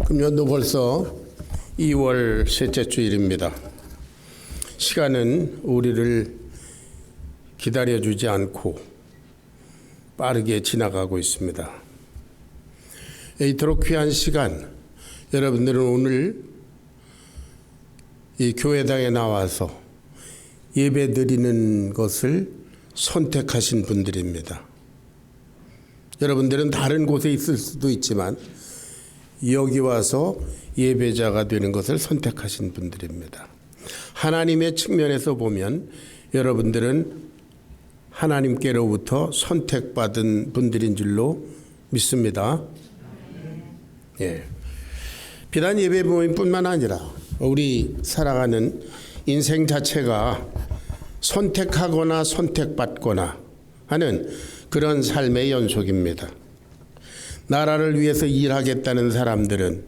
금년도 벌써 2월 셋째 주일입니다. 시간은 우리를 기다려주지 않고 빠르게 지나가고 있습니다. 이토록 귀한 시간, 여러분들은 오늘 이 교회당에 나와서 예배 드리는 것을 선택하신 분들입니다. 여러분들은 다른 곳에 있을 수도 있지만 여기 와서 예배자가 되는 것을 선택하신 분들입니다. 하나님의 측면에서 보면 여러분들은 하나님께로부터 선택받은 분들인 줄로 믿습니다. 비단 예배 모임뿐만 아니라 우리 살아가는 인생 자체가 선택하거나 선택받거나 하는 그런 삶의 연속입니다. 나라를 위해서 일하겠다는 사람들은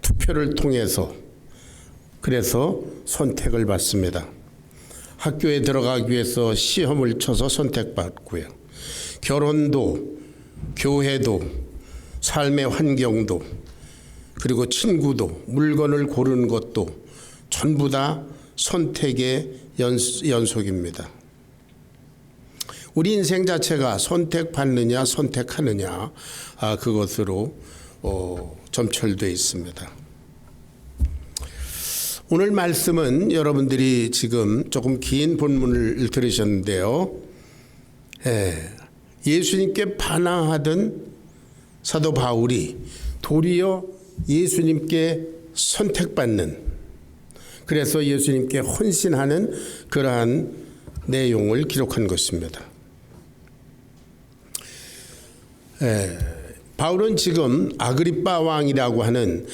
투표를 통해서 그래서 선택을 받습니다. 학교에 들어가기 위해서 시험을 쳐서 선택받고요. 결혼도, 교회도, 삶의 환경도, 그리고 친구도, 물건을 고르는 것도 전부 다 선택의 연속입니다. 우리 인생 자체가 선택받느냐 선택하느냐 그것으로 점철되어 있습니다. 오늘 말씀은 여러분들이 지금 조금 긴 본문을 들으셨는데요. 예수님께 반항하던 사도 바울이 도리어 예수님께 선택받는, 그래서 예수님께 헌신하는 그러한 내용을 기록한 것입니다. 바울은 지금 아그리빠 왕이라고 하는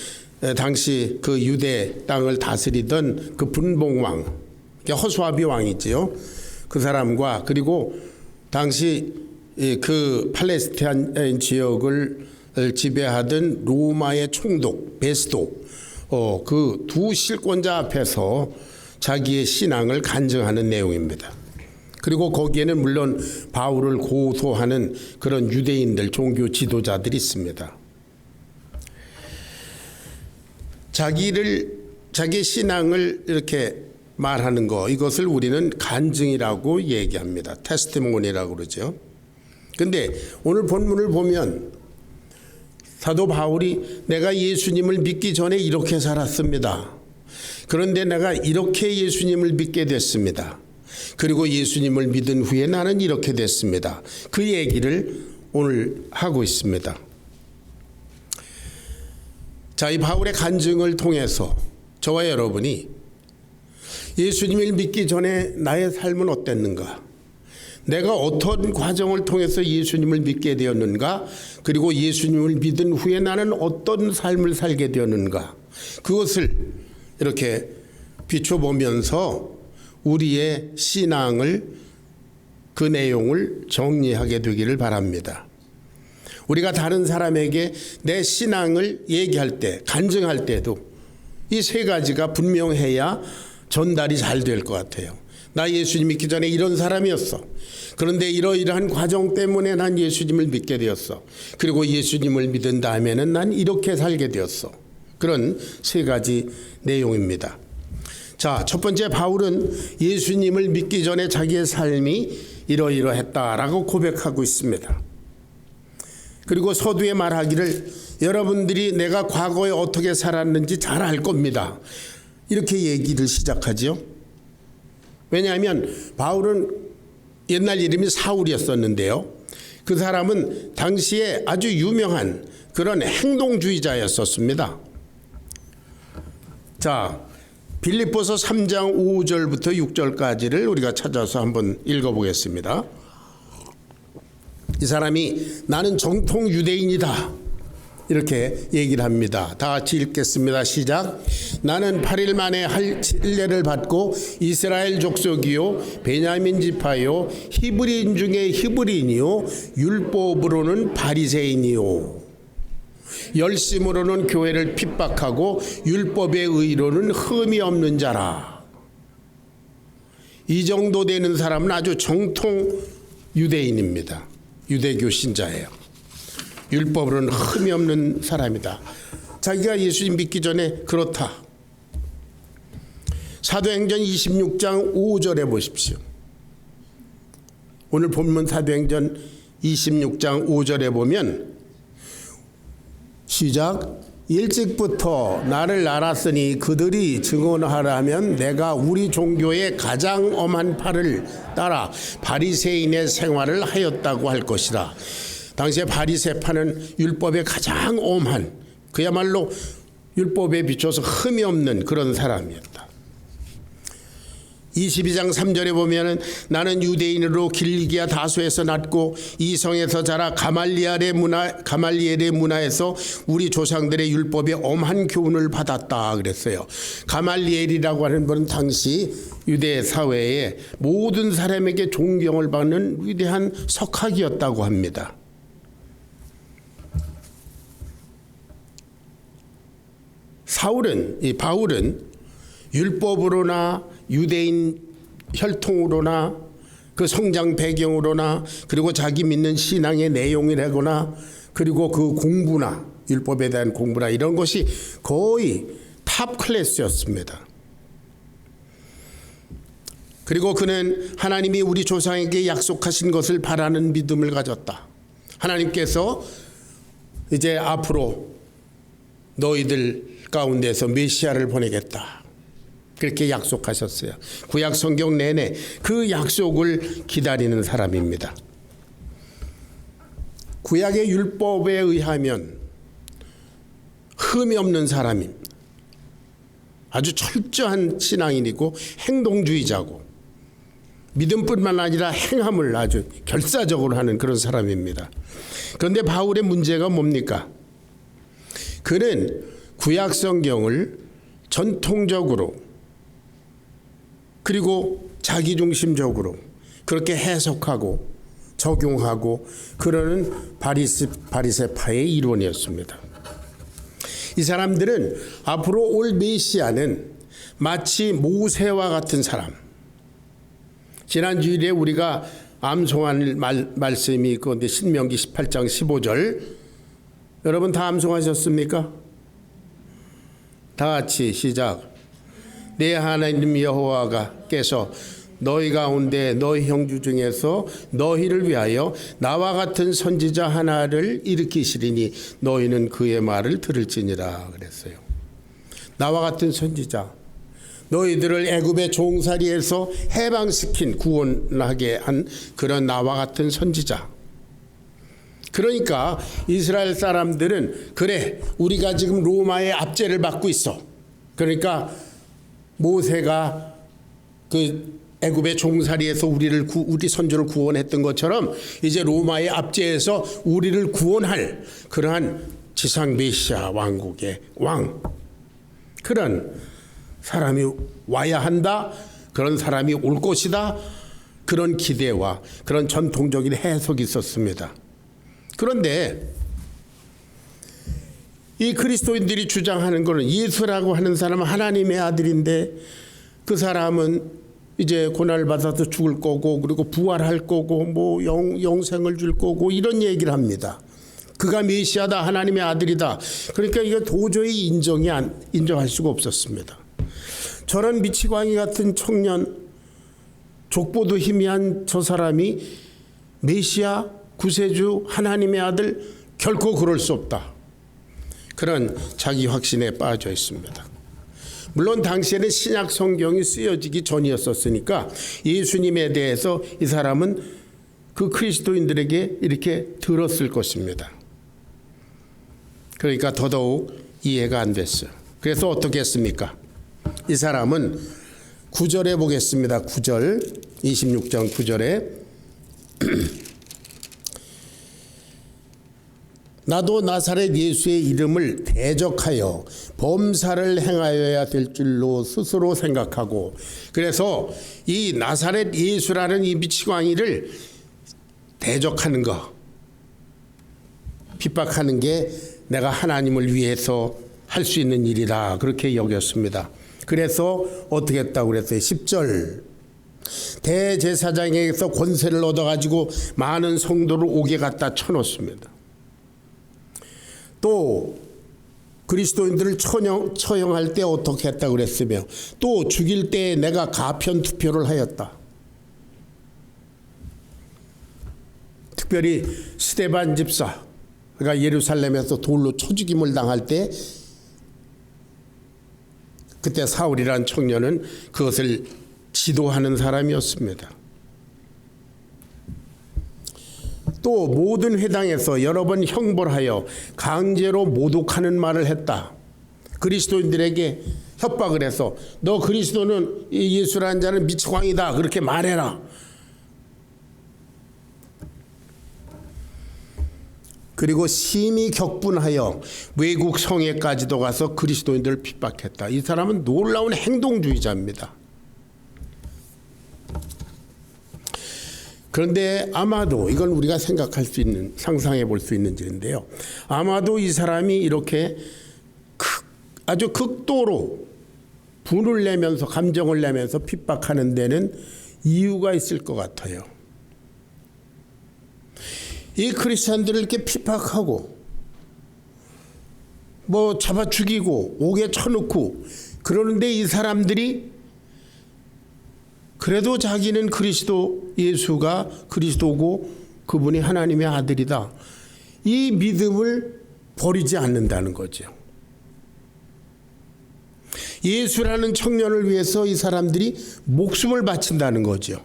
당시 그 유대 땅을 다스리던 그 분봉왕, 허수아비 왕이지요. 그 사람과 그리고 당시 그 팔레스타인 지역을 지배하던 로마의 총독 베스도, 그 두 실권자 앞에서 자기의 신앙을 간증하는 내용입니다. 그리고 거기에는 물론 바울을 고소하는 그런 유대인들, 종교 지도자들이 있습니다. 자기 신앙을 이렇게 말하는 거, 이것을 우리는 간증이라고 얘기합니다. 테스티모니라고 그러죠. 근데 오늘 본문을 보면 사도 바울이 내가 예수님을 믿기 전에 이렇게 살았습니다. 그런데 내가 이렇게 예수님을 믿게 됐습니다. 그리고 예수님을 믿은 후에 나는 이렇게 됐습니다. 그 얘기를 오늘 하고 있습니다. 자, 이 바울의 간증을 통해서 저와 여러분이 예수님을 믿기 전에 나의 삶은 어땠는가? 내가 어떤 과정을 통해서 예수님을 믿게 되었는가? 그리고 예수님을 믿은 후에 나는 어떤 삶을 살게 되었는가? 그것을 이렇게 비춰보면서 우리의 신앙을, 그 내용을 정리하게 되기를 바랍니다. 우리가 다른 사람에게 내 신앙을 얘기할 때, 간증할 때도 이 세 가지가 분명해야 전달이 잘 될 것 같아요. 나 예수님 믿기 전에 이런 사람이었어. 그런데 이러이러한 과정 때문에 난 예수님을 믿게 되었어. 그리고 예수님을 믿은 다음에는 난 이렇게 살게 되었어. 그런 세 가지 내용입니다. 자, 첫 번째, 바울은 예수님을 믿기 전에 자기의 삶이 이러이러했다라고 고백하고 있습니다. 그리고 서두에 말하기를 여러분들이 내가 과거에 어떻게 살았는지 잘 알 겁니다. 이렇게 얘기를 시작하죠. 왜냐하면 바울은 옛날 이름이 사울이었었는데요. 그 사람은 당시에 아주 유명한 그런 행동주의자였었습니다. 자, 빌립보서 3장 5절부터 6절까지를 우리가 찾아서 한번 읽어보겠습니다. 이 사람이 나는 정통 유대인이다 이렇게 얘기를 합니다. 다 같이 읽겠습니다. 시작. 나는 8일 만에 할례를 받고 이스라엘 족속이요 베냐민 지파요 히브리인 중에 히브리인이요 율법으로는 바리새인이요 열심으로는 교회를 핍박하고 율법의 의로는 흠이 없는 자라. 이 정도 되는 사람은 아주 정통 유대인입니다. 유대교 신자예요. 율법으로는 흠이 없는 사람이다. 자기가 예수님 믿기 전에 그렇다. 사도행전 26장 5절에 보십시오. 오늘 본문 사도행전 26장 5절에 보면 시작. 일찍부터 나를 알았으니 그들이 증언하라면 내가 우리 종교의 가장 엄한 팔을 따라 바리새인의 생활을 하였다고 할 것이라. 당시에 바리새파는 율법의 가장 엄한, 그야말로 율법에 비춰서 흠이 없는 그런 사람이었다. 22장 3절에 보면은 나는 유대인으로 길리기아 다소에서 났고 이 성에서 자라 가말리엘의 문화에서 우리 조상들의 율법의 엄한 교훈을 받았다 그랬어요. 가말리엘이라고 하는 분은 당시 유대 사회의 모든 사람에게 존경을 받는 위대한 석학이었다고 합니다. 바울은 율법으로나 유대인 혈통으로나 그 성장 배경으로나 그리고 자기 믿는 신앙의 내용이라거나 그리고 그 공부나 율법에 대한 공부나 이런 것이 거의 탑 클래스였습니다. 그리고 그는 하나님이 우리 조상에게 약속하신 것을 바라는 믿음을 가졌다. 하나님께서 이제 앞으로 너희들 가운데서 메시아를 보내겠다. 그렇게 약속하셨어요. 구약 성경 내내 그 약속을 기다리는 사람입니다. 구약의 율법에 의하면 흠이 없는 사람입니다. 아주 철저한 신앙인이고 행동주의자고 믿음뿐만 아니라 행함을 아주 결사적으로 하는 그런 사람입니다. 그런데 바울의 문제가 뭡니까? 그는 구약 성경을 전통적으로 그리고 자기중심적으로 그렇게 해석하고 적용하고 그러는 바리새파의 이론이었습니다. 이 사람들은 앞으로 올 메시아는 마치 모세와 같은 사람. 지난 주일에 우리가 암송한 말씀이 있건데 신명기 18장 15절 여러분 다 암송하셨습니까? 다 같이 시작. 내 하나님 여호와께서 너희 가운데 너희 형제 중에서 너희를 위하여 나와 같은 선지자 하나를 일으키시리니 너희는 그의 말을 들을지니라 그랬어요. 나와 같은 선지자, 너희들을 애굽의 종살이에서 해방시킨 구원하게 한 그런 나와 같은 선지자. 그러니까 이스라엘 사람들은 그래 우리가 지금 로마의 압제를 받고 있어. 그러니까 모세가 그 애굽의 종살이에서 우리 선조를 구원했던 것처럼 이제 로마의 압제에서 우리를 구원할 그러한 지상 메시아 왕국의 왕, 그런 사람이 와야 한다. 그런 사람이 올 것이다. 그런 기대와 그런 전통적인 해석이 있었습니다. 그런데 이 그리스도인들이 주장하는 것은 예수라고 하는 사람은 하나님의 아들인데 그 사람은 이제 고난을 받아서 죽을 거고 그리고 부활할 거고 뭐 영생을 줄 거고 이런 얘기를 합니다. 그가 메시아다, 하나님의 아들이다. 그러니까 이거 도저히 인정할 수가 없었습니다. 저런 미치광이 같은 청년, 족보도 희미한 저 사람이 메시아, 구세주, 하나님의 아들, 결코 그럴 수 없다. 그런 자기 확신에 빠져 있습니다. 물론 당시에는 신약 성경이 쓰여지기 전이었었으니까 예수님에 대해서 이 사람은 그 그리스도인들에게 이렇게 들었을 것입니다. 그러니까 더더욱 이해가 안 됐어요. 그래서 어떻게 했습니까? 이 사람은 9절에 보겠습니다. 9절, 26장 9절에 나도 나사렛 예수의 이름을 대적하여 범사를 행하여야 될 줄로 스스로 생각하고, 그래서 이 나사렛 예수라는 이 미치광이를 대적하는 거, 핍박하는 게 내가 하나님을 위해서 할 수 있는 일이다, 그렇게 여겼습니다. 그래서 어떻게 했다고 그랬어요? 10절 대제사장에게서 권세를 얻어가지고 많은 성도를 옥에 갖다 쳐놓습니다. 또 그리스도인들을 처형할 때 어떻게 했다고 그랬으며 또 죽일 때 내가 가편 투표를 하였다. 특별히 스데반 집사가 예루살렘에서 돌로 쳐 죽임을 당할 때 그때 사울이라는 청년은 그것을 지도하는 사람이었습니다. 또 모든 회당에서 여러 번 형벌하여 강제로 모독하는 말을 했다. 그리스도인들에게 협박을 해서 너 그리스도는 예수라는 자는 미치광이다 그렇게 말해라. 그리고 심히 격분하여 외국 성에까지도 가서 그리스도인들을 핍박했다. 이 사람은 놀라운 행동주의자입니다. 그런데 아마도 이건 우리가 생각할 수 있는, 상상해 볼 수 있는 일인데요. 아마도 이 사람이 이렇게 아주 극도로 분을 내면서 감정을 내면서 핍박하는 데는 이유가 있을 것 같아요. 이 크리스찬들을 이렇게 핍박하고 뭐 잡아 죽이고 옥에 쳐놓고 그러는데 이 사람들이 그래도 자기는 그리스도 예수가 그리스도고 그분이 하나님의 아들이다. 이 믿음을 버리지 않는다는 거죠. 예수라는 청년을 위해서 이 사람들이 목숨을 바친다는 거죠.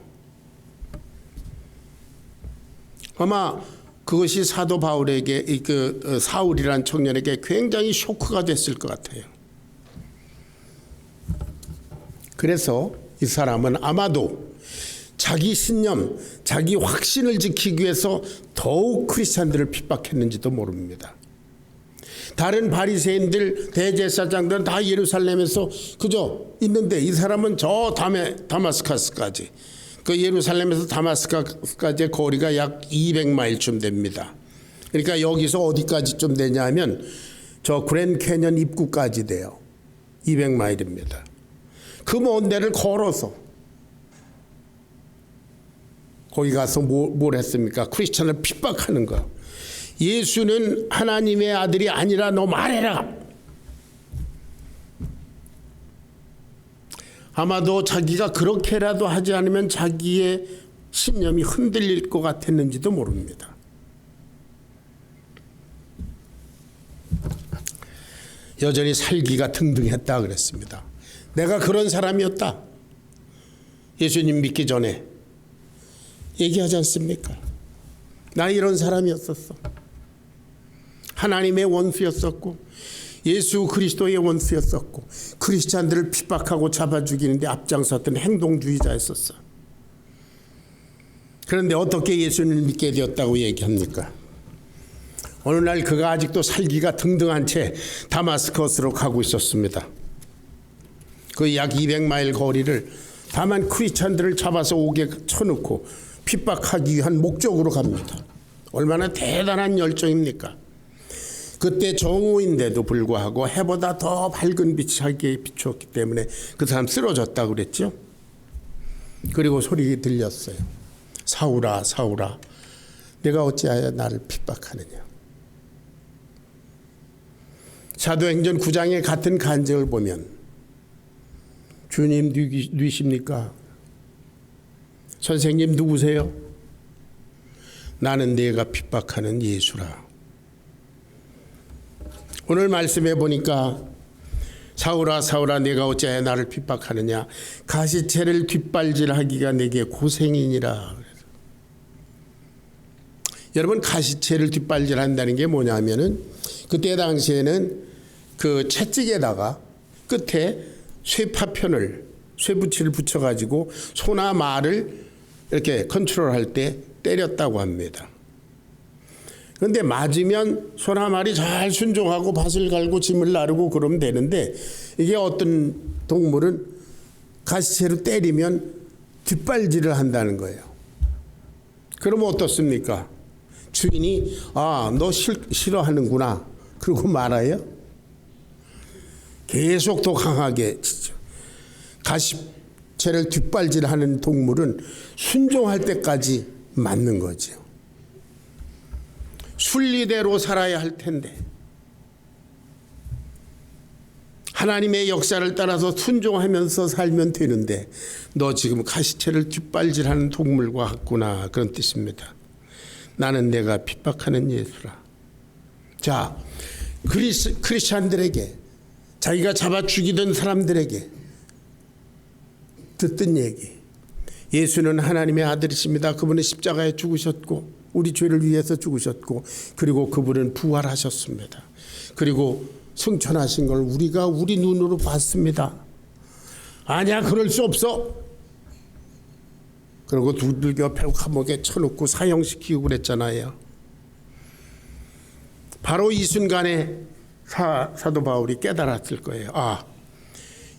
아마 그것이 사도 바울에게 사울이라는 청년에게 굉장히 쇼크가 됐을 것 같아요. 그래서 이 사람은 아마도 자기 신념, 자기 확신을 지키기 위해서 더욱 크리스찬들을 핍박했는지도 모릅니다. 다른 바리새인들, 대제사장들은 다 예루살렘에서 그저 있는데 이 사람은 저 다마스커스까지, 그 예루살렘에서 다마스커스까지의 거리가 약 200마일쯤 됩니다. 그러니까 여기서 어디까지쯤 되냐면 저 그랜드 캐년 입구까지 돼요. 200마일입니다. 그 먼 데를 걸어서 거기 가서 뭘 했습니까? 크리스천을 핍박하는 거. 예수는 하나님의 아들이 아니라 너 말해라. 아마도 자기가 그렇게라도 하지 않으면 자기의 신념이 흔들릴 것 같았는지도 모릅니다. 여전히 살기가 등등했다 그랬습니다. 내가 그런 사람이었다. 예수님 믿기 전에 얘기하지 않습니까? 나 이런 사람이었었어. 하나님의 원수였었고 예수 그리스도의 원수였었고 크리스찬들을 핍박하고 잡아 죽이는데 앞장섰던 행동주의자였었어. 그런데 어떻게 예수님을 믿게 되었다고 얘기합니까? 어느 날 그가 아직도 살기가 등등한 채 다마스커스로 가고 있었습니다. 그 약 200마일 거리를 다만 크리스찬들을 잡아서 옥에 쳐놓고 핍박하기 위한 목적으로 갑니다. 얼마나 대단한 열정입니까? 그때 정오인데도 불구하고 해보다 더 밝은 빛이 자기에 비추었기 때문에 그 사람 쓰러졌다고 그랬죠. 그리고 소리 들렸어요. 사울아 사울아 내가 어찌하여 나를 핍박하느냐. 사도행전 9장의 같은 간증을 보면 주님 누구십니까? 선생님 누구세요? 나는 내가 핍박하는 예수라. 오늘 말씀해 보니까 사울아 사울아 내가 어찌하여 나를 핍박하느냐. 가시채를 뒷발질하기가 내게 고생이니라. 여러분 가시채를 뒷발질한다는 게 뭐냐면은 그때 당시에는 그 채찍에다가 끝에 쇠파편을 쇠붙이를 붙여가지고 소나 말을 이렇게 컨트롤할 때 때렸다고 합니다. 그런데 맞으면 소나 말이 잘 순종하고 밭을 갈고 짐을 나르고 그러면 되는데 이게 어떤 동물은 가시채로 때리면 뒷발질을 한다는 거예요. 그러면 어떻습니까? 주인이 너 싫어하는구나 그러고 말아요. 계속 더 강하게 가시채를 뒷발질하는 동물은 순종할 때까지 맞는 거죠. 순리대로 살아야 할 텐데 하나님의 역사를 따라서 순종하면서 살면 되는데 너 지금 가시체를 뒷발질하는 동물과 같구나, 그런 뜻입니다. 나는 내가 핍박하는 예수라. 자, 크리스찬들에게, 자기가 잡아 죽이던 사람들에게 듣던 얘기. 예수는 하나님의 아들이십니다. 그분은 십자가에 죽으셨고 우리 죄를 위해서 죽으셨고 그리고 그분은 부활하셨습니다. 그리고 승천하신 걸 우리가 우리 눈으로 봤습니다. 아니야, 그럴 수 없어. 그리고 두들겨 배우 감옥에 쳐놓고 사형시키고 그랬잖아요. 바로 이 순간에 사도 바울이 깨달았을 거예요. 아,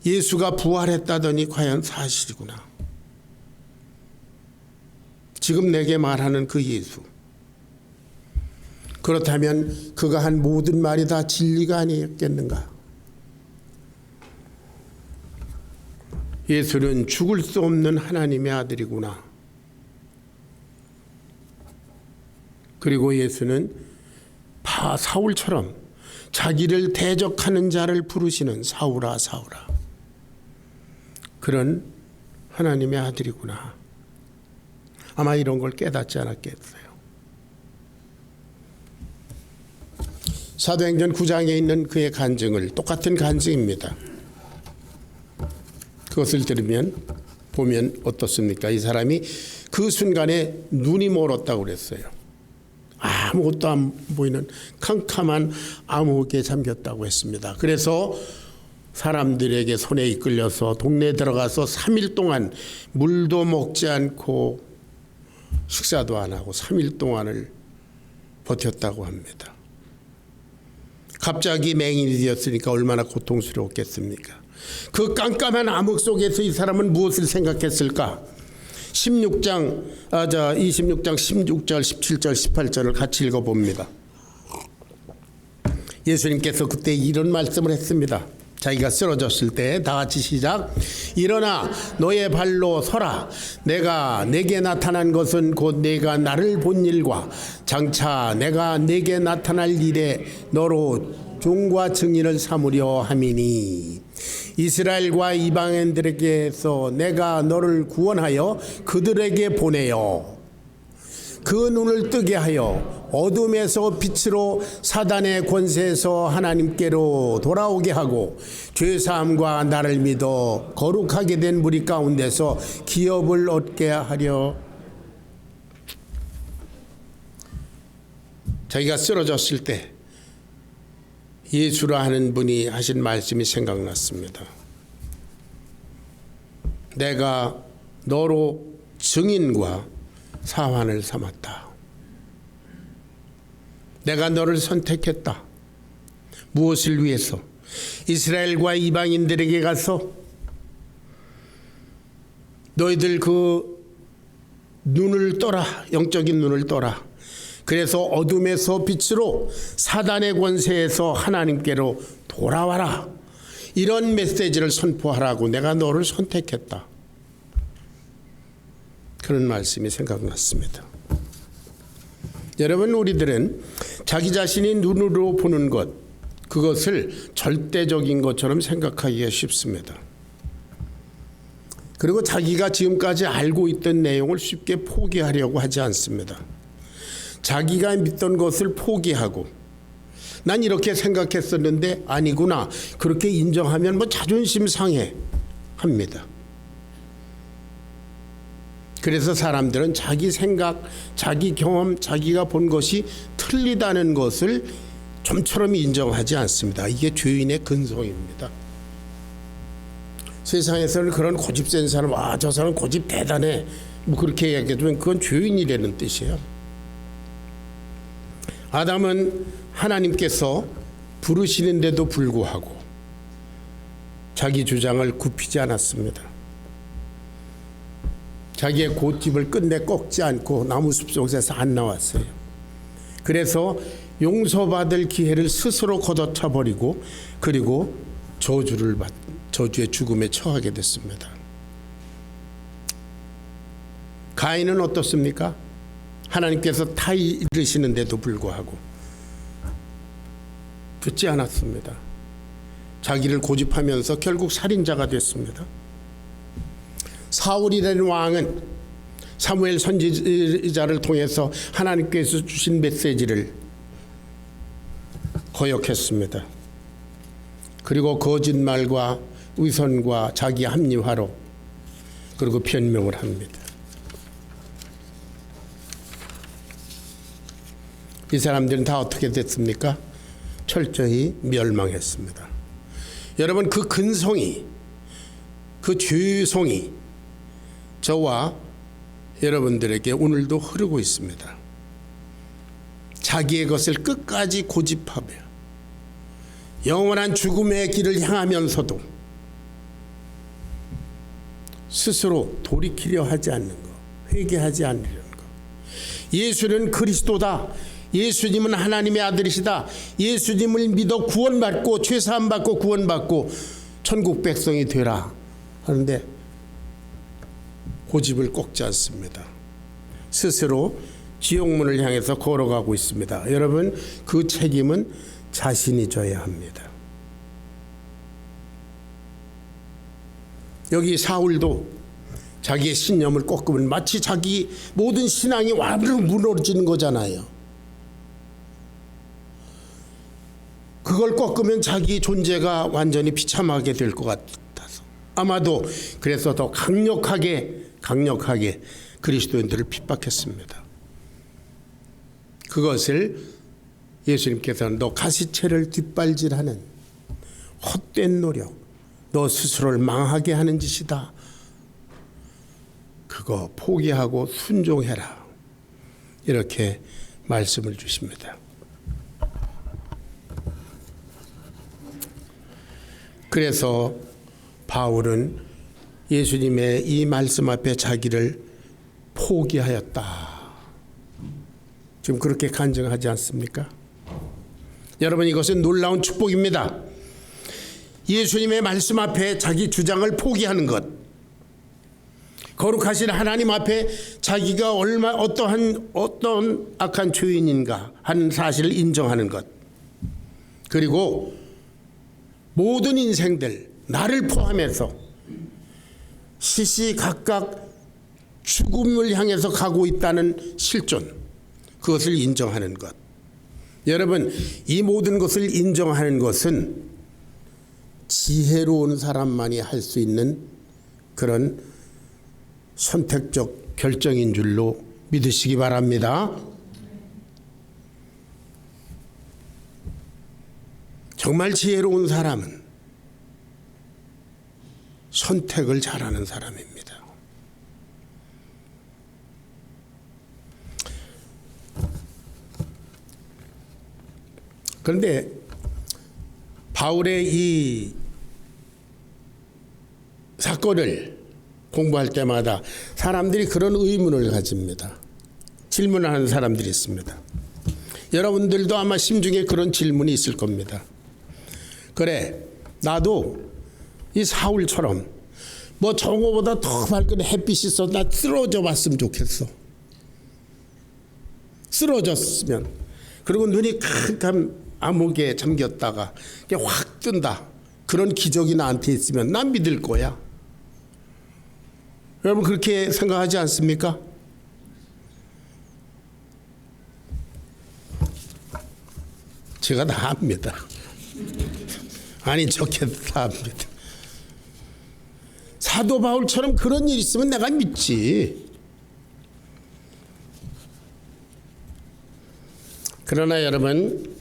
예수가 부활했다더니 과연 사실이구나. 지금 내게 말하는 그 예수, 그렇다면 그가 한 모든 말이 다 진리가 아니었겠는가? 예수는 죽을 수 없는 하나님의 아들이구나. 그리고 예수는 사울처럼 자기를 대적하는 자를 부르시는 사울아 사울아, 그런 하나님의 아들이구나. 아마 이런 걸 깨닫지 않았겠어요. 사도행전 9장에 있는 그의 간증을, 똑같은 간증입니다. 그것을 보면 어떻습니까? 이 사람이 그 순간에 눈이 멀었다고 그랬어요. 아무것도 안 보이는 캄캄한 암흑에 잠겼다고 했습니다. 그래서 사람들에게 손에 이끌려서 동네에 들어가서 3일 동안 물도 먹지 않고 식사도 안 하고 3일 동안을 버텼다고 합니다. 갑자기 맹인이 되었으니까 얼마나 고통스러웠겠습니까? 그 깜깜한 암흑 속에서 이 사람은 무엇을 생각했을까? 26장 16절 17절 18절을 같이 읽어봅니다. 예수님께서 그때 이런 말씀을 했습니다. 자기가 쓰러졌을 때 다 같이 시작. 일어나 너의 발로 서라. 내가 내게 나타난 것은 곧 내가 나를 본 일과 장차 내가 내게 나타날 일에 너로 종과 증인을 삼으려 함이니 이스라엘과 이방인들에게서 내가 너를 구원하여 그들에게 보내어 그 눈을 뜨게 하여 어둠에서 빛으로 사단의 권세에서 하나님께로 돌아오게 하고 죄사함과 나를 믿어 거룩하게 된 무리 가운데서 기업을 얻게 하려. 자기가 쓰러졌을 때 예수라 하는 분이 하신 말씀이 생각났습니다. 내가 너로 증인과 사환을 삼았다. 내가 너를 선택했다. 무엇을 위해서? 이스라엘과 이방인들에게 가서 너희들 그 눈을 떠라. 영적인 눈을 떠라. 그래서 어둠에서 빛으로 사단의 권세에서 하나님께로 돌아와라. 이런 메시지를 선포하라고 내가 너를 선택했다. 그런 말씀이 생각났습니다. 여러분, 우리들은 자기 자신이 눈으로 보는 것, 그것을 절대적인 것처럼 생각하기가 쉽습니다. 그리고 자기가 지금까지 알고 있던 내용을 쉽게 포기하려고 하지 않습니다. 자기가 믿던 것을 포기하고 난 이렇게 생각했었는데 아니구나, 그렇게 인정하면 자존심 상해 합니다. 그래서 사람들은 자기 생각, 자기 경험, 자기가 본 것이 틀리다는 것을 좀처럼 인정하지 않습니다. 이게 죄인의 근성입니다. 세상에서는 그런 고집센 사람, 저 사람 고집 대단해, 그렇게 얘기해주면 그건 죄인이라는 뜻이에요. 아담은 하나님께서 부르시는데도 불구하고 자기 주장을 굽히지 않았습니다. 자기의 고집을 끝내 꺾지 않고 나무숲 속에서 안 나왔어요. 그래서 용서받을 기회를 스스로 걷어차 버리고 그리고 저주의 죽음에 처하게 됐습니다. 가인은 어떻습니까? 하나님께서 다 이르시는데도 불구하고 듣지 않았습니다. 자기를 고집하면서 결국 살인자가 됐습니다. 사울이라는 왕은 사무엘 선지자를 통해서 하나님께서 주신 메시지를 거역했습니다. 그리고 거짓말과 위선과 자기 합리화로 그리고 변명을 합니다. 이 사람들은 다 어떻게 됐습니까? 철저히 멸망했습니다. 여러분, 그 근성이, 그 죄성이 저와 여러분들에게 오늘도 흐르고 있습니다. 자기의 것을 끝까지 고집하며 영원한 죽음의 길을 향하면서도 스스로 돌이키려 하지 않는 것, 회개하지 않으려는 것. 예수는 그리스도다. 예수님은 하나님의 아들이시다. 예수님을 믿어 구원받고 죄사함 받고 구원받고 천국 백성이 되라 하는데 고집을 꺾지 않습니다. 스스로 지옥문을 향해서 걸어가고 있습니다. 여러분, 그 책임은 자신이 져야 합니다. 여기 사울도 자기의 신념을 꺾으면 마치 자기 모든 신앙이 완전히 무너지는 거잖아요. 그걸 꺾으면 자기 존재가 완전히 비참하게 될 것 같아서 아마도 그래서 더 강력하게 그리스도인들을 핍박했습니다. 그것을 예수님께서는 너 가시채를 뒷발질하는 헛된 노력, 너 스스로를 망하게 하는 짓이다. 그거 포기하고 순종해라. 이렇게 말씀을 주십니다. 그래서 바울은 예수님의 이 말씀 앞에 자기를 포기하였다. 지금 그렇게 간증하지 않습니까? 여러분, 이것은 놀라운 축복입니다. 예수님의 말씀 앞에 자기 주장을 포기하는 것, 거룩하신 하나님 앞에 자기가 어떤 악한 죄인인가 하는 사실을 인정하는 것, 그리고 모든 인생들 나를 포함해서 시시각각 죽음을 향해서 가고 있다는 실존, 그것을 인정하는 것. 여러분, 이 모든 것을 인정하는 것은 지혜로운 사람만이 할 수 있는 그런 선택적 결정인 줄로 믿으시기 바랍니다. 정말 지혜로운 사람은 선택을 잘하는 사람입니다. 그런데 바울의 이 사건을 공부할 때마다 사람들이 그런 의문을 가집니다. 질문하는 사람들이 있습니다. 여러분들도 아마 심중에 그런 질문이 있을 겁니다. 그래, 나도 이 사울처럼 뭐 저거보다 더 밝은 햇빛이 있어 나 쓰러져 봤으면 좋겠어. 쓰러졌으면, 그리고 눈이 캄캄 암흑에 잠겼다가 확 뜬다. 그런 기적이 나한테 있으면 난 믿을 거야. 여러분, 그렇게 생각하지 않습니까? 제가 다 합니다. 아니, 좋게 다 합니다. 사도 바울처럼 그런 일 있으면 내가 믿지. 그러나 여러분,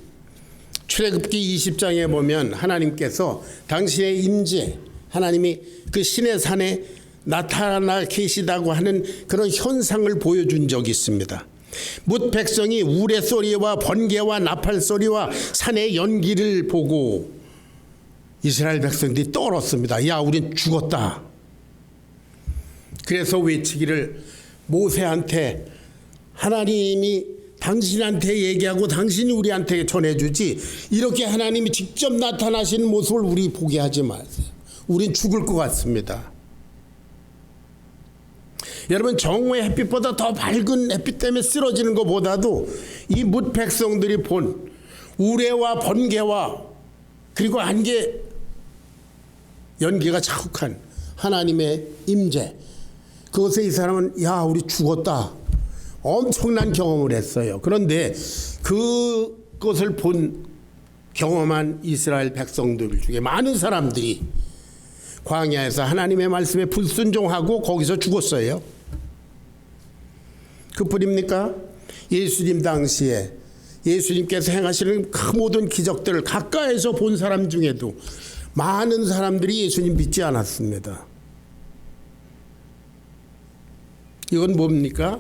출애굽기 20장에 보면 하나님께서 당신의 임재, 하나님이 그 신의 산에 나타나 계시다고 하는 그런 현상을 보여준 적이 있습니다. 뭇 백성이 우레 소리와 번개와 나팔 소리와 산의 연기를 보고 이스라엘 백성들이 떨었습니다. 야, 우린 죽었다. 그래서 외치기를 모세한테 하나님이 당신한테 얘기하고 당신이 우리한테 전해주지, 이렇게 하나님이 직접 나타나시는 모습을 우리 보게 하지 마세요. 우린 죽을 것 같습니다. 여러분, 정오의 햇빛보다 더 밝은 햇빛 때문에 쓰러지는 것보다도 이 뭇 백성들이 본 우레와 번개와 그리고 안개 연기가 자욱한 하나님의 임재, 그것에 이 사람은 야 우리 죽었다 엄청난 경험을 했어요. 그런데 그것을 본 경험한 이스라엘 백성들 중에 많은 사람들이 광야에서 하나님의 말씀에 불순종하고 거기서 죽었어요. 그뿐입니까? 예수님 당시에 예수님께서 행하시는 그 모든 기적들을 가까이서 본 사람 중에도 많은 사람들이 예수님 믿지 않았습니다. 이건 뭡니까?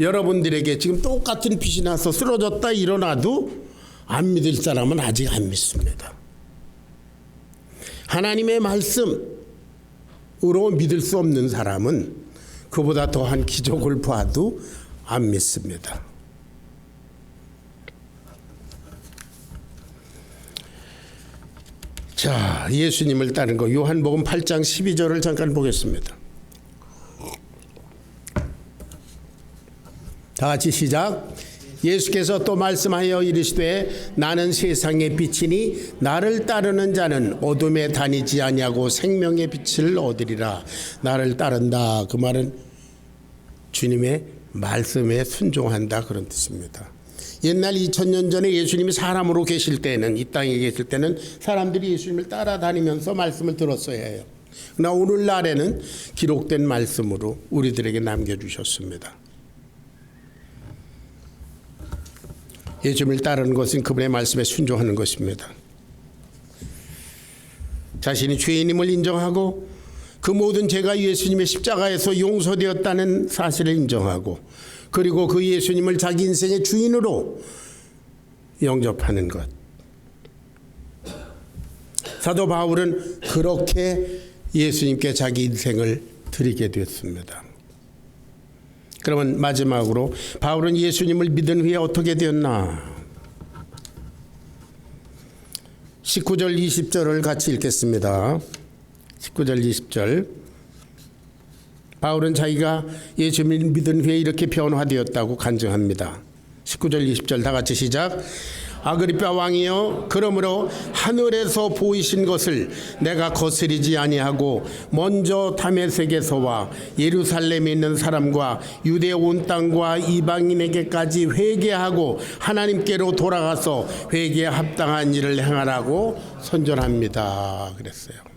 여러분들에게 지금 똑같은 빛이 나서 쓰러졌다 일어나도 안 믿을 사람은 아직 안 믿습니다. 하나님의 말씀으로 믿을 수 없는 사람은 그보다 더한 기적을 봐도 안 믿습니다. 자, 예수님을 따른 거 요한복음 8장 12절을 잠깐 보겠습니다. 다 같이 시작. 예수께서 또 말씀하여 이르시되 나는 세상의 빛이니 나를 따르는 자는 어둠에 다니지 아니하고 생명의 빛을 얻으리라. 나를 따른다. 그 말은 주님의 말씀에 순종한다 그런 뜻입니다. 옛날 2000년 전에 예수님이 사람으로 계실 때는 이 땅에 계실 때는 사람들이 예수님을 따라다니면서 말씀을 들었어야 해요. 그러나 오늘날에는 기록된 말씀으로 우리들에게 남겨주셨습니다. 예수님을 따르는 것은 그분의 말씀에 순종하는 것입니다. 자신이 죄인임을 인정하고 그 모든 죄가 예수님의 십자가에서 용서되었다는 사실을 인정하고 그리고 그 예수님을 자기 인생의 주인으로 영접하는 것. 사도 바울은 그렇게 예수님께 자기 인생을 드리게 됐습니다. 그러면 마지막으로 바울은 예수님을 믿은 후에 어떻게 되었나? 19절 20절을 같이 읽겠습니다. 19절 20절. 바울은 자기가 예수님을 믿은 후에 이렇게 변화되었다고 간증합니다. 19절 20절 다 같이 시작. 아그리빠 왕이여, 그러므로 하늘에서 보이신 것을 내가 거스리지 아니하고 먼저 다메섹에서와 예루살렘에 있는 사람과 유대 온 땅과 이방인에게까지 회개하고 하나님께로 돌아가서 회개에 합당한 일을 행하라고 선전합니다. 그랬어요.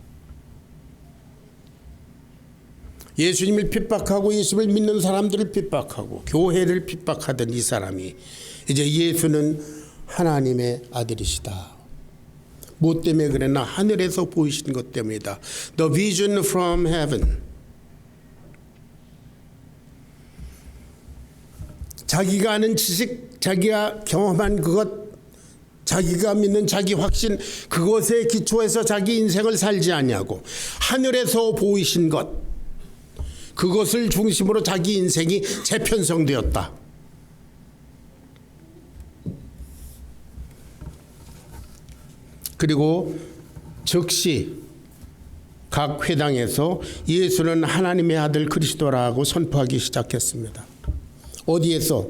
예수님을 핍박하고 예수님을 믿는 사람들을 핍박하고 교회를 핍박하던 이 사람이 이제 예수는 하나님의 아들이시다. 뭐 때문에 그랬나? 하늘에서 보이신 것 때문이다. The vision from heaven. 자기가 아는 지식, 자기가 경험한 그것, 자기가 믿는 자기 확신, 그것에 기초해서 자기 인생을 살지 아니하고 하늘에서 보이신 것, 그것을 중심으로 자기 인생이 재편성되었다. 그리고 즉시 각 회당에서 예수는 하나님의 아들 그리스도라고 선포하기 시작했습니다. 어디에서?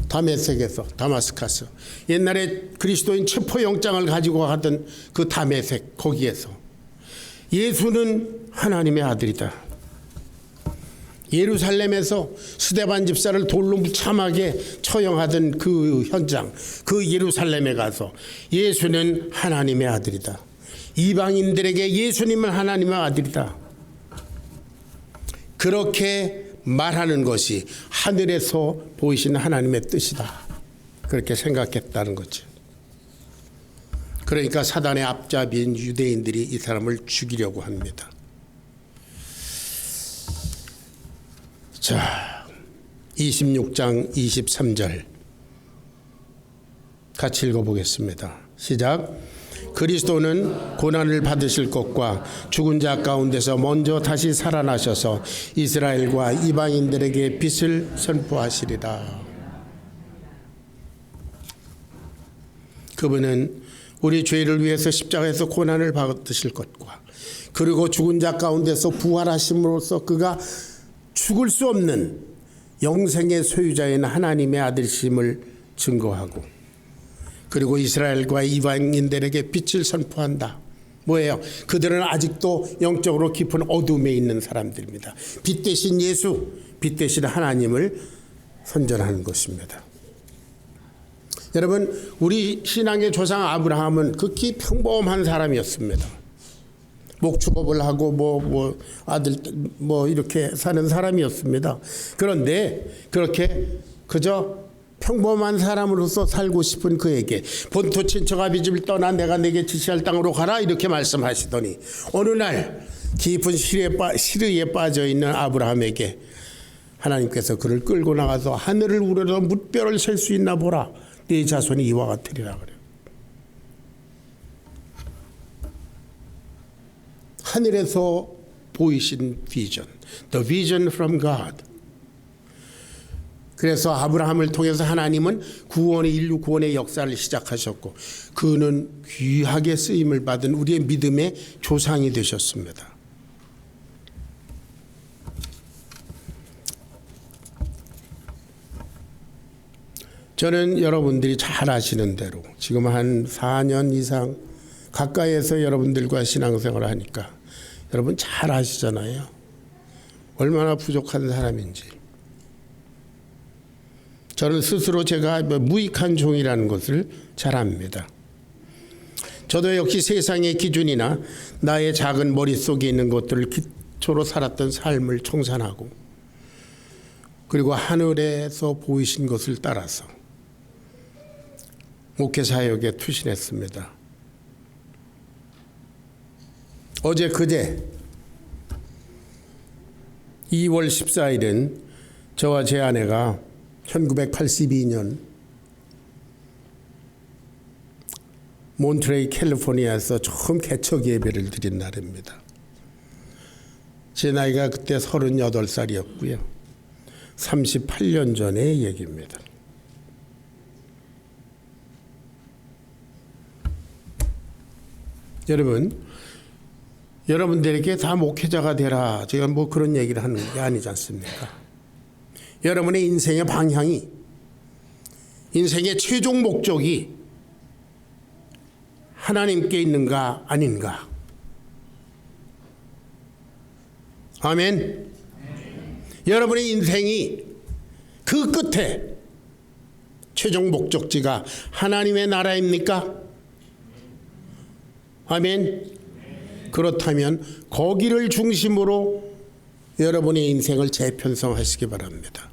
다메섹에서, 다마스카스. 옛날에 그리스도인 체포영장을 가지고 하던 그 다메섹, 거기에서 예수는 하나님의 아들이다. 예루살렘에서 스데반 집사를 돌로 무참하게 처형하던 그 현장, 그 예루살렘에 가서 예수는 하나님의 아들이다. 이방인들에게 예수님은 하나님의 아들이다. 그렇게 말하는 것이 하늘에서 보이시는 하나님의 뜻이다. 그렇게 생각했다는 거죠. 그러니까 사단의 앞잡이인 유대인들이 이 사람을 죽이려고 합니다. 자, 26장 23절 같이 읽어보겠습니다. 시작. 그리스도는 고난을 받으실 것과 죽은 자 가운데서 먼저 다시 살아나셔서 이스라엘과 이방인들에게 빛을 선포하시리라. 그분은 우리 죄를 위해서 십자가에서 고난을 받으실 것과 그리고 죽은 자 가운데서 부활하심으로써 그가 죽을 수 없는 영생의 소유자인 하나님의 아들심을 증거하고 그리고 이스라엘과 이방인들에게 빛을 선포한다. 뭐예요? 그들은 아직도 영적으로 깊은 어둠에 있는 사람들입니다. 빛 대신 예수, 빛 대신 하나님을 선전하는 것입니다. 여러분, 우리 신앙의 조상 아브라함은 극히 평범한 사람이었습니다. 목축업을 하고 아들 이렇게 사는 사람이었습니다. 그런데 그렇게 그저 평범한 사람으로서 살고 싶은 그에게 본토 친척 아비 집을 떠나 내가 내게 지시할 땅으로 가라 이렇게 말씀하시더니 어느 날 깊은 시르에 빠져 있는 아브라함에게 하나님께서 그를 끌고 나가서 하늘을 우러러 뭇별을 셀 수 있나 보라. 네 자손이 이와 같으리라 그래요. 하늘에서 보이신 비전, the vision from God. 그래서 아브라함을 통해서 하나님은 인류 구원의 역사를 시작하셨고 그는 귀하게 쓰임을 받은 우리의 믿음의 조상이 되셨습니다. 저는 여러분들이 잘 아시는 대로 지금 한 4년 이상 가까이에서 여러분들과 신앙생활을 하니까 여러분 잘 아시잖아요. 얼마나 부족한 사람인지. 저는 스스로 제가 무익한 종이라는 것을 잘 압니다. 저도 역시 세상의 기준이나 나의 작은 머릿속에 있는 것들을 기초로 살았던 삶을 청산하고 그리고 하늘에서 보이신 것을 따라서 목회 사역에 투신했습니다. 어제 그제 2월 14일은 저와 제 아내가 1982년 몬트레이 캘리포니아에서 처음 개척 예배를 드린 날입니다. 제 나이가 그때 38살이었고요. 38년 전의 얘기입니다. 여러분들에게 다 목회자가 되라. 제가 그런 얘기를 하는 게 아니지 않습니까? 여러분의 인생의 방향이, 인생의 최종 목적이 하나님께 있는가 아닌가. 아멘. 여러분의 인생이 그 끝에 최종 목적지가 하나님의 나라입니까? 아멘. 그렇다면 거기를 중심으로 여러분의 인생을 재편성하시기 바랍니다.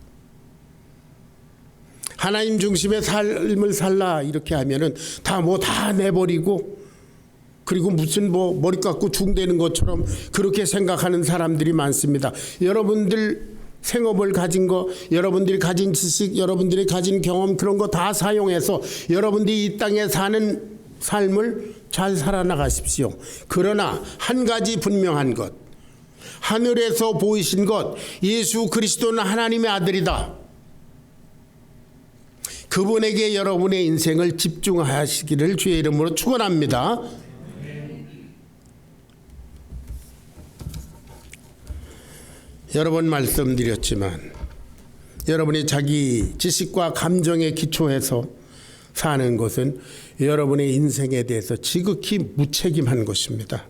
하나님 중심의 삶을 살라 이렇게 하면은 다 내버리고 그리고 무슨 머리 깎고 중되는 것처럼 그렇게 생각하는 사람들이 많습니다. 여러분들 생업을 가진 거, 여러분들이 가진 지식, 여러분들이 가진 경험 그런 거 다 사용해서 여러분들이 이 땅에 사는 삶을 잘 살아나가십시오. 그러나 한 가지 분명한 것, 하늘에서 보이신 것, 예수 그리스도는 하나님의 아들이다. 그분에게 여러분의 인생을 집중하시기를 주의 이름으로 축원합니다. 여러 번 말씀드렸지만 여러분이 자기 지식과 감정에 기초해서 사는 것은 여러분의 인생에 대해서 지극히 무책임한 것입니다.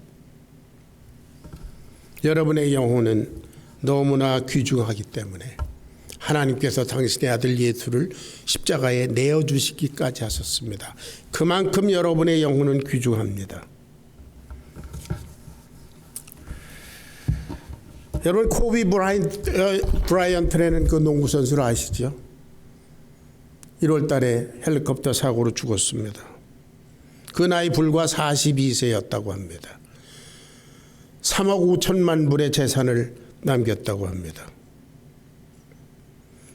여러분의 영혼은 너무나 귀중하기 때문에 하나님께서 당신의 아들 예수를 십자가에 내어주시기까지 하셨습니다. 그만큼 여러분의 영혼은 귀중합니다. 여러분 코비 브라이언트라는 그 농구 선수를 아시죠? 1월 달에 헬리콥터 사고로 죽었습니다. 그 나이 불과 42세였다고 합니다. 3억 5천만 불의 재산을 남겼다고 합니다.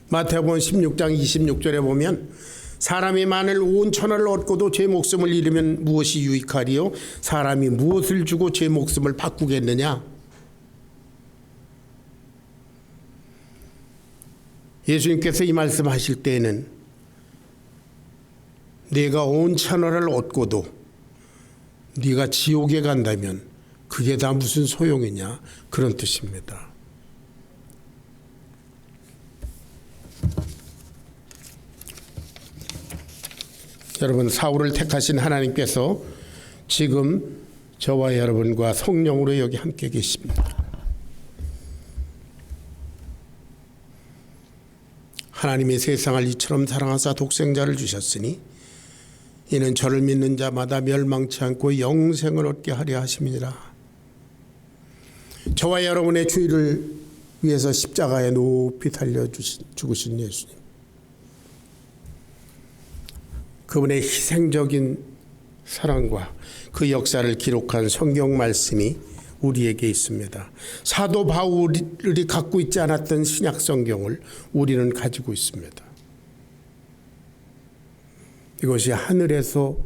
마태복음 16장 26절에 보면 사람이 만일 온 천하를 얻고도 제 목숨을 잃으면 무엇이 유익하리요? 사람이 무엇을 주고 제 목숨을 바꾸겠느냐? 예수님께서 이 말씀하실 때에는 네가 온 천하를 얻고도 네가 지옥에 간다면 그게 다 무슨 소용이냐 그런 뜻입니다. 여러분 사울을 택하신 하나님께서 지금 저와 여러분과 성령으로 여기 함께 계십니다. 하나님이 세상을 이처럼 사랑하사 독생자를 주셨으니 이는 저를 믿는 자마다 멸망치 않고 영생을 얻게 하려 하심이니라. 저와 여러분의 주의를 위해서 십자가에 높이 달려 죽으신 예수님, 그분의 희생적인 사랑과 그 역사를 기록한 성경 말씀이 우리에게 있습니다. 사도 바울이 갖고 있지 않았던 신약 성경을 우리는 가지고 있습니다. 이것이 하늘에서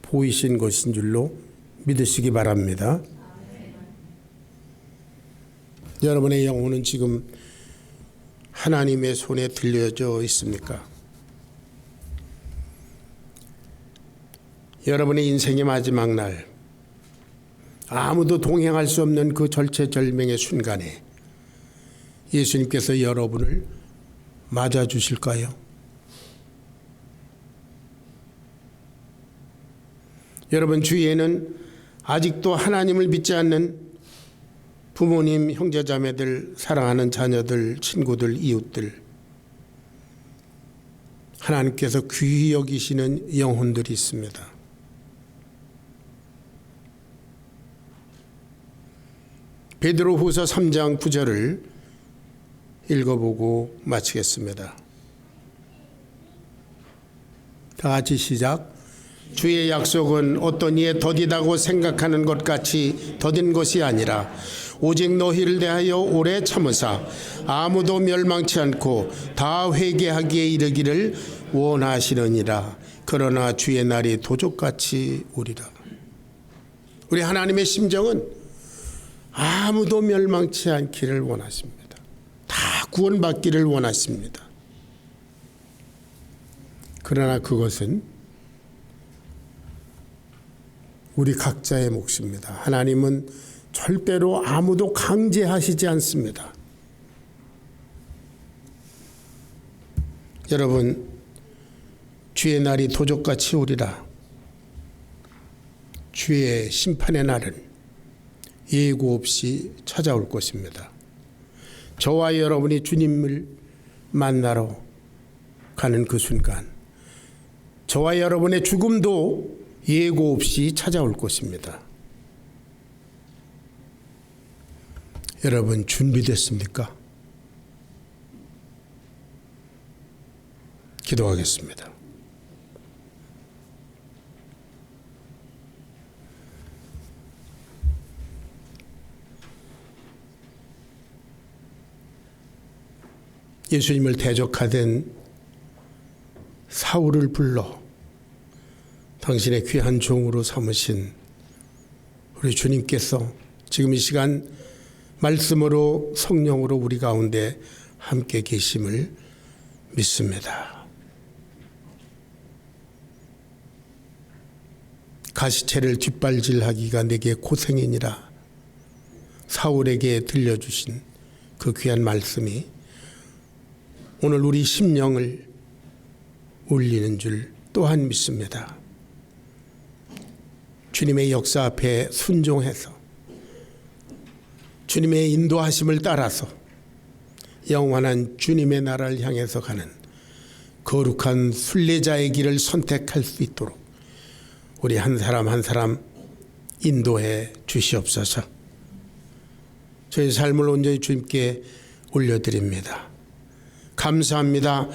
보이신 것인 줄로 믿으시기 바랍니다. 여러분의 영혼은 지금 하나님의 손에 들려져 있습니까? 여러분의 인생의 마지막 날, 아무도 동행할 수 없는 그 절체절명의 순간에 예수님께서 여러분을 맞아주실까요? 여러분 주위에는 아직도 하나님을 믿지 않는 부모님, 형제자매들, 사랑하는 자녀들, 친구들, 이웃들, 하나님께서 귀히 여기시는 영혼들이 있습니다. 베드로후서 3장 9절을 읽어보고 마치겠습니다. 다 같이 시작. 주의 약속은 어떤 이에 더디다고 생각하는 것 같이 더딘 것이 아니라 오직 너희를 대하여 오래 참으사 아무도 멸망치 않고 다 회개하기에 이르기를 원하시느니라. 그러나 주의 날이 도적같이 오리라. 우리 하나님의 심정은 아무도 멸망치 않기를 원하십니다. 다 구원받기를 원하십니다. 그러나 그것은 우리 각자의 몫입니다. 하나님은 절대로 아무도 강제하시지 않습니다. 여러분, 주의 날이 도적같이 오리라. 주의 심판의 날은 예고 없이 찾아올 것입니다. 저와 여러분이 주님을 만나러 가는 그 순간, 저와 여러분의 죽음도 예고 없이 찾아올 것입니다. 여러분 준비됐습니까? 기도하겠습니다. 예수님을 대적하던 사울을 불러 당신의 귀한 종으로 삼으신 우리 주님께서 지금 이 시간 말씀으로 성령으로 우리 가운데 함께 계심을 믿습니다. 가시채를 뒷발질하기가 내게 고생이니라. 사울에게 들려주신 그 귀한 말씀이 오늘 우리 심령을 울리는 줄 또한 믿습니다. 주님의 역사 앞에 순종해서 주님의 인도하심을 따라서 영원한 주님의 나라를 향해서 가는 거룩한 순례자의 길을 선택할 수 있도록 우리 한 사람 한 사람 인도해 주시옵소서. 저희 삶을 온전히 주님께 올려드립니다. 감사합니다.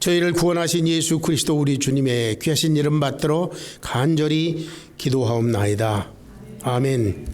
저희를 구원하신 예수 그리스도 우리 주님의 귀하신 이름 받들어 간절히 기도하옵나이다. 아멘.